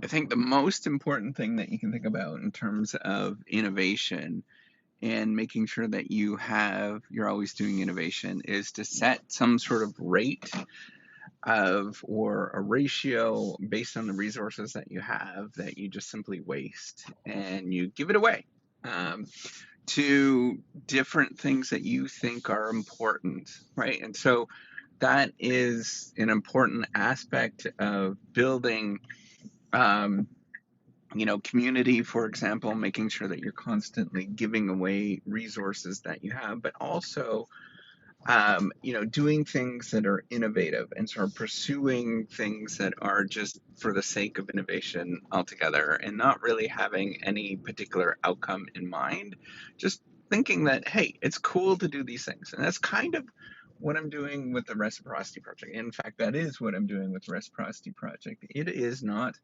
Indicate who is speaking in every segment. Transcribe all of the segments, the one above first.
Speaker 1: I think the most important thing that you can think about in terms of innovation and making sure that you're always doing innovation is to set some sort of rate of or a ratio based on the resources that you have that you just simply waste and you give it away um, to different things that you think are important, right? And so that is an important aspect of building um, community, for example, making sure that you're constantly giving away resources that you have, but also, doing things that are innovative and sort of pursuing things that are just for the sake of innovation altogether and not really having any particular outcome in mind. Just thinking that, hey, it's cool to do these things. And that's kind of what I'm doing with the Reciprocity Project. In fact, that is what I'm doing with the Reciprocity Project. It is not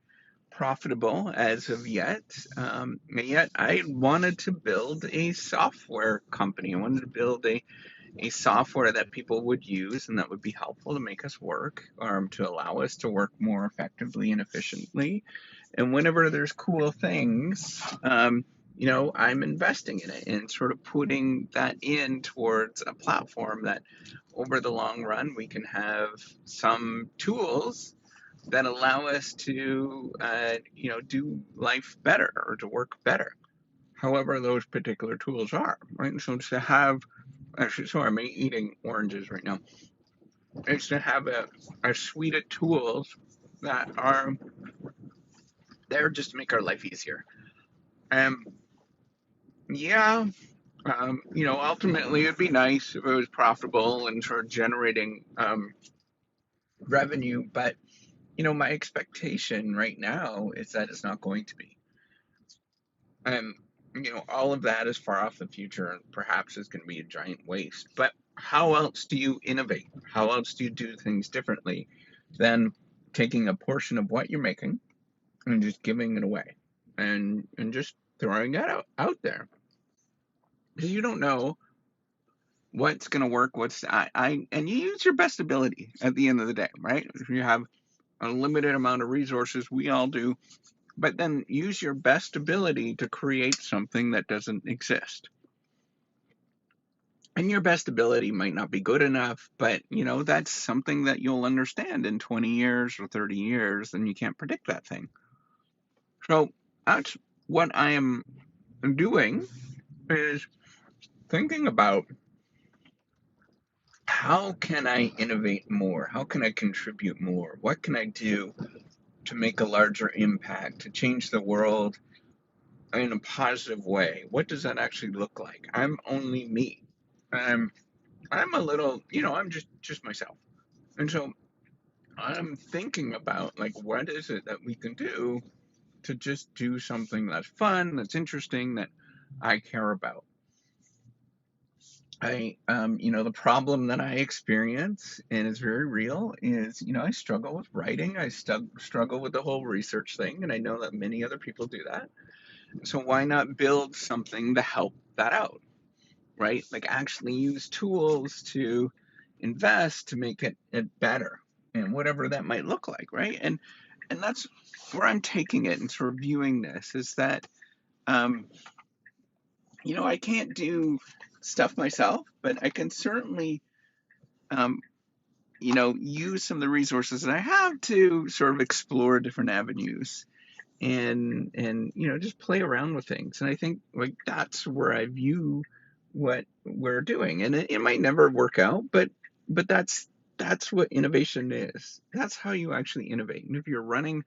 Speaker 1: profitable as of yet. And yet I wanted to build a software company. I wanted to build a software that people would use and that would be helpful to make us work, to allow us to work more effectively and efficiently. And whenever there's cool things, I'm investing in it and sort of putting that in towards a platform that over the long run we can have some tools that allow us to, do life better or to work better, however those particular tools are, right? And so to have, actually, sorry, I'm eating oranges right now. Is to have a suite of tools that are there just to make our life easier. And yeah, ultimately it'd be nice if it was profitable and sort of generating revenue, but my expectation right now is that it's not going to be. And, all of that is far off the future and perhaps is going to be a giant waste. But how else do you innovate? How else do you do things differently than taking a portion of what you're making and just giving it away and just throwing that out there? Because you don't know what's going to work, and you use your best ability at the end of the day, right? If you have a limited amount of resources, we all do, but then use your best ability to create something that doesn't exist. And your best ability might not be good enough, but that's something that you'll understand in 20 years or 30 years, and you can't predict that thing. So that's what I am doing, is thinking about how can I innovate more? How can I contribute more? What can I do to make a larger impact, to change the world in a positive way? What does that actually look like? I'm only me. I'm I'm a little, I'm just myself. And so I'm thinking about, like, what is it that we can do to just do something that's fun, that's interesting, that I care about. The problem that I experience, and it's very real, is, I struggle with writing. I struggle with the whole research thing, and I know that many other people do that. So why not build something to help that out, right? Like actually use tools to invest to make it better, and whatever that might look like, right? And that's where I'm taking it and sort of viewing this is that, um, I can't do stuff myself, but I can certainly, um, use some of the resources that I have to sort of explore different avenues and just play around with things. And I think, like, that's where I view what we're doing. And it might never work out, but that's what innovation is. That's how you actually innovate. And if you're running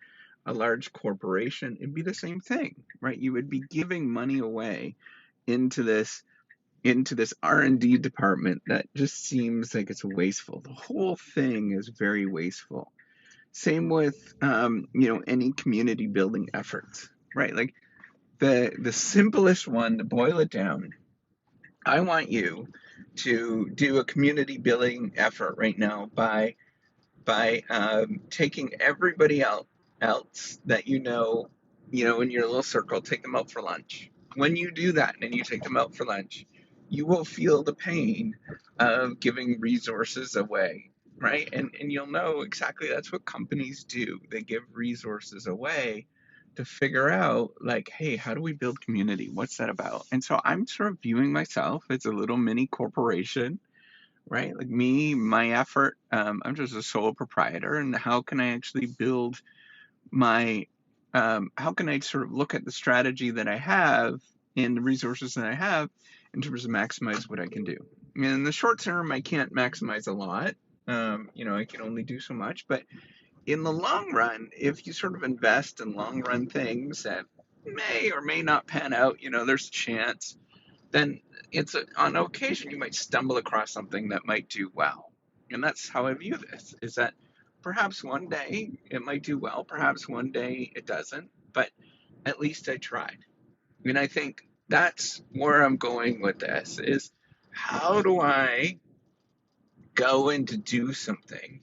Speaker 1: a large corporation, it'd be the same thing, right? You would be giving money away into this R&D department that just seems like it's wasteful. The whole thing is very wasteful. Same with any community building efforts, right? Like the simplest one, to boil it down, I want you to do a community building effort right now by taking everybody else that in your little circle, take them out for lunch. When you do that and you take them out for lunch, you will feel the pain of giving resources away. right? And you'll know exactly that's what companies do. They give resources away to figure out, like, hey, how do we build community? What's that about? And so I'm sort of viewing myself as a little mini corporation, right? Like me, my effort, I'm just a sole proprietor, and how can I actually build my, how can I sort of look at the strategy that I have and the resources that I have in terms of maximize what I can do. In the short term, I can't maximize a lot. I can only do so much, but in the long run, if you sort of invest in long run things that may or may not pan out, there's a chance, then on occasion you might stumble across something that might do well. And that's how I view this, is that perhaps one day it might do well, perhaps one day it doesn't, but at least I tried. And I think that's where I'm going with this, is how do I go in to do something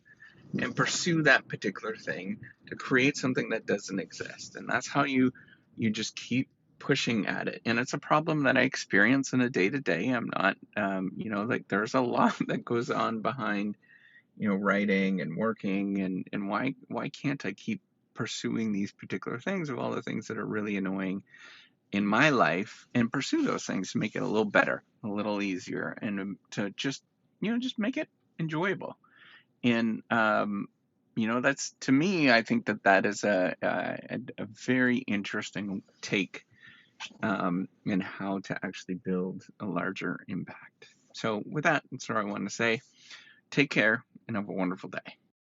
Speaker 1: and pursue that particular thing to create something that doesn't exist. And that's how you just keep pushing at it. And it's a problem that I experience in a day to day. I'm not, like there's a lot that goes on behind, writing and working, and why can't I keep pursuing these particular things of all the things that are really annoying in my life, and pursue those things to make it a little better, a little easier, and to just make it enjoyable. And that's, to me, I think that is a very interesting take in how to actually build a larger impact. So with that, that's what I want to say. Take care and have a wonderful day.